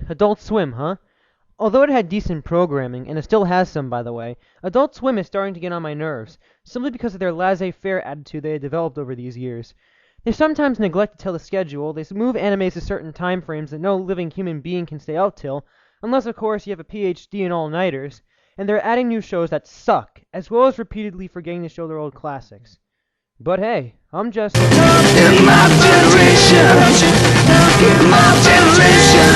Adult Swim, huh? Although it had decent programming, and it still has some, by the way, Adult Swim is starting to get on my nerves, simply because of their laissez-faire attitude they had developed over these years. They sometimes neglect to tell the schedule, they move animes to certain time frames that no living human being can stay out till, unless of course you have a PhD in all-nighters, and they're adding new shows that suck, as well as repeatedly forgetting to show their old classics. But hey, I'm just... In my generation, in my generation,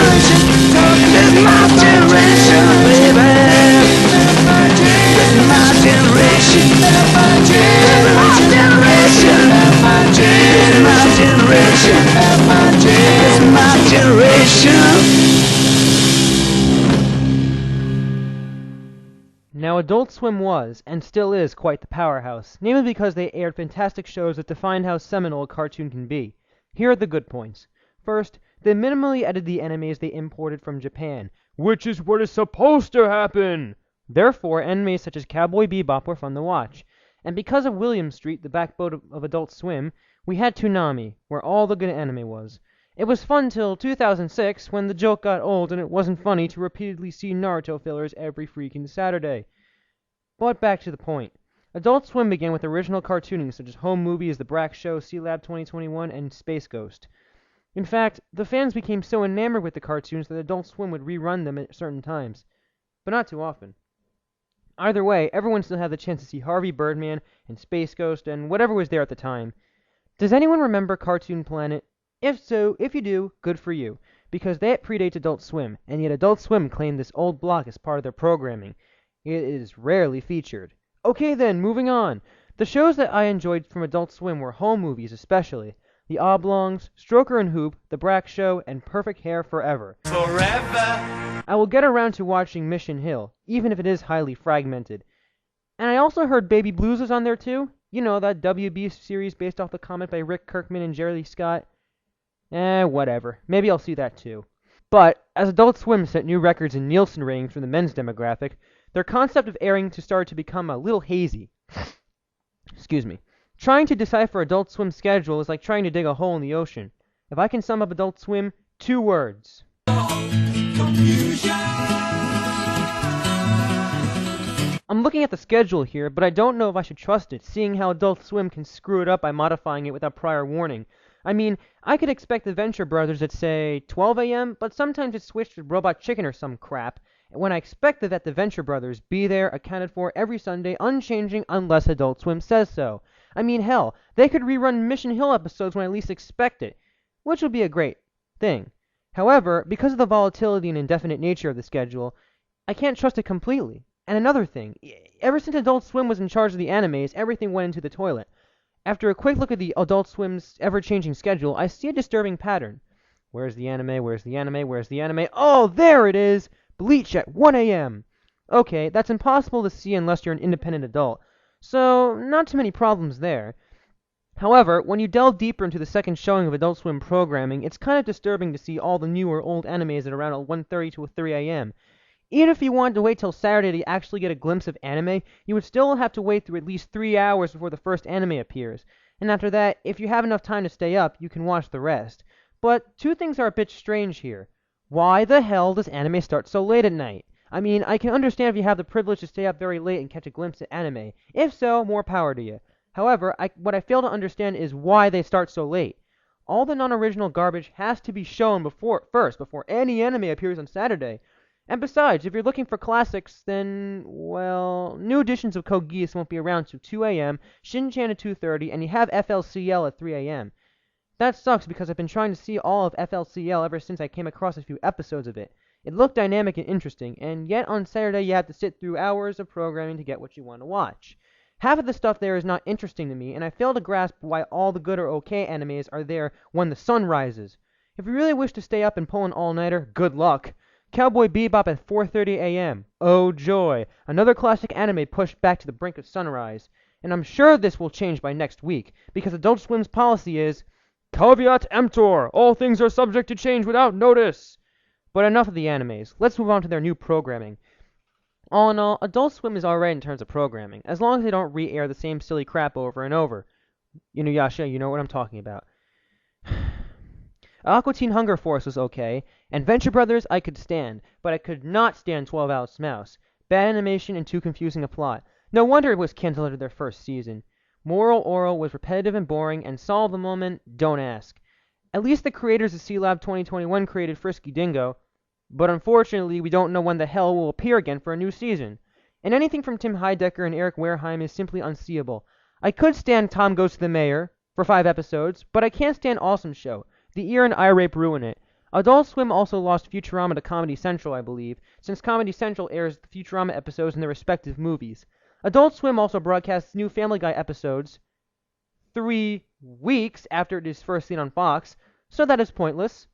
in my generation, baby. In my generation, in my generation, in my generation, in my generation. Now, Adult Swim was, and still is, quite the powerhouse, namely because they aired fantastic shows that defined how seminal a cartoon can be. Here are the good points. First, they minimally edited the animes they imported from Japan, which is what is supposed to happen! Therefore, animes such as Cowboy Bebop were fun to watch. And because of William Street, the backbone of Adult Swim, we had Toonami, where all the good anime was. It was fun till 2006, when the joke got old and it wasn't funny to repeatedly see Naruto fillers every freaking Saturday. But back to the point. Adult Swim began with original cartooning such as home movies The Brak Show, C-Lab 2021, and Space Ghost. In fact, the fans became so enamored with the cartoons that Adult Swim would rerun them at certain times. But not too often. Either way, everyone still had the chance to see Harvey Birdman and Space Ghost and whatever was there at the time. Does anyone remember Cartoon Planet? If so, if you do, good for you, because that predates Adult Swim, and yet Adult Swim claimed this old block as part of their programming. It is rarely featured. Okay then, moving on. The shows that I enjoyed from Adult Swim were home movies especially. The Oblongs, Stroker and Hoop, The Brak Show, and Perfect Hair Forever. Forever. I will get around to watching Mission Hill, even if it is highly fragmented. And I also heard Baby Blues was on there too. You know, that WB series based off the comic by Rick Kirkman and Jerry Scott. Whatever. Maybe I'll see that too. But, as Adult Swim set new records in Nielsen ratings for the men's demographic, their concept of airing started to become a little hazy. Excuse me. Trying to decipher Adult Swim's schedule is like trying to dig a hole in the ocean. If I can sum up Adult Swim, 2 words. Confusion. I'm looking at the schedule here, but I don't know if I should trust it, seeing how Adult Swim can screw it up by modifying it without prior warning. I mean, I could expect the Venture Brothers at, say, 12 a.m., but sometimes it's switched to Robot Chicken or some crap, when I expected that the Venture Brothers be there, accounted for every Sunday, unchanging unless Adult Swim says so. I mean, hell, they could rerun Mission Hill episodes when I least expect it, which would be a great thing. However, because of the volatility and indefinite nature of the schedule, I can't trust it completely. And another thing, ever since Adult Swim was in charge of the animes, everything went into the toilet. After a quick look at the Adult Swim's ever-changing schedule, I see a disturbing pattern. Where's the anime? Where's the anime? Where's the anime? Oh, there it is! Bleach at 1 a.m. Okay, that's impossible to see unless you're an independent adult, so not too many problems there. However, when you delve deeper into the second showing of Adult Swim programming, it's kind of disturbing to see all the new or old animes at around 1:30 to 3 a.m. Even if you wanted to wait till Saturday to actually get a glimpse of anime, you would still have to wait through at least 3 hours before the first anime appears. And after that, if you have enough time to stay up, you can watch the rest. But 2 things are a bit strange here. Why the hell does anime start so late at night? I mean, I can understand if you have the privilege to stay up very late and catch a glimpse at anime. If so, more power to you. However, what I fail to understand is why they start so late. All the non-original garbage has to be shown before any anime appears on Saturday. And besides, if you're looking for classics, then, well, new editions of Code Geass won't be around till 2 a.m., Shin-Chan at 2:30, and you have FLCL at 3 a.m. That sucks because I've been trying to see all of FLCL ever since I came across a few episodes of it. It looked dynamic and interesting, and yet on Saturday you have to sit through hours of programming to get what you want to watch. Half of the stuff there is not interesting to me, and I fail to grasp why all the good or okay animes are there when the sun rises. If you really wish to stay up and pull an all-nighter, good luck. Cowboy Bebop at 4:30 a.m. Oh joy, another classic anime pushed back to the brink of sunrise. And I'm sure this will change by next week, because Adult Swim's policy is, Caveat emptor, all things are subject to change without notice. But enough of the animes, let's move on to their new programming. All in all, Adult Swim is alright in terms of programming, as long as they don't re-air the same silly crap over and over. Inuyasha, you know what I'm talking about. Aqua Teen Hunger Force was okay, and Venture Brothers I could stand, but I could not stand 12 Ounce Mouse. Bad animation and too confusing a plot. No wonder it was canceled after their first season. Moral Oral was repetitive and boring, and Solve the Moment, don't ask. At least the creators of C-Lab 2021 created Frisky Dingo, but unfortunately we don't know when the hell will appear again for a new season. And anything from Tim Heidecker and Eric Wareheim is simply unseeable. I could stand Tom Goes to the Mayor for 5 episodes, but I can't stand Awesome Show. The ear and eye rape ruin it. Adult Swim also lost Futurama to Comedy Central, I believe, since Comedy Central airs the Futurama episodes in their respective movies. Adult Swim also broadcasts new Family Guy episodes 3 weeks after it is first seen on Fox, so that is pointless.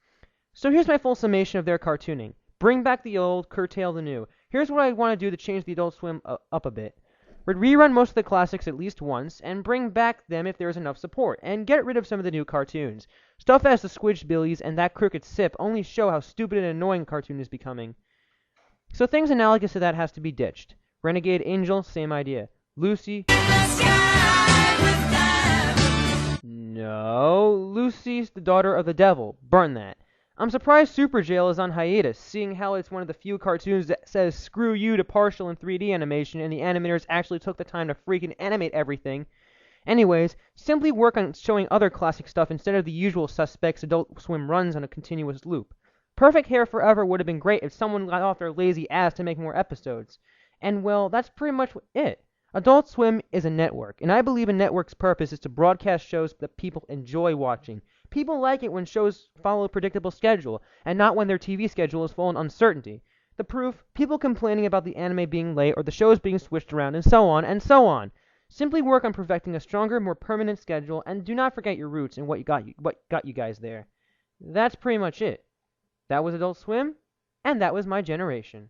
So here's my full summation of their cartooning. Bring back the old, curtail the new. Here's what I want to do to change the Adult Swim up a bit. We'd rerun most of the classics at least once, and bring back them if there's enough support, and get rid of some of the new cartoons. Stuff as the Squidbillies and That Crooked Sip only show how stupid and annoying cartoon is becoming. So things analogous to that has to be ditched. Renegade Angel, same idea. Lucy... No, Lucy's the daughter of the devil. Burn that. I'm surprised Super Jail is on hiatus, seeing how it's one of the few cartoons that says screw you to partial and 3D animation, and the animators actually took the time to freaking animate everything. Anyways, simply work on showing other classic stuff instead of the usual suspects Adult Swim runs on a continuous loop. Perfect Hair Forever would have been great if someone got off their lazy ass to make more episodes. And well, that's pretty much it. Adult Swim is a network, and I believe a network's purpose is to broadcast shows that people enjoy watching. People like it when shows follow a predictable schedule, and not when their TV schedule is full of uncertainty. The proof, people complaining about the anime being late or the shows being switched around, and so on, and so on. Simply work on perfecting a stronger, more permanent schedule, and do not forget your roots and what got you guys there. That's pretty much it. That was Adult Swim, and that was my generation.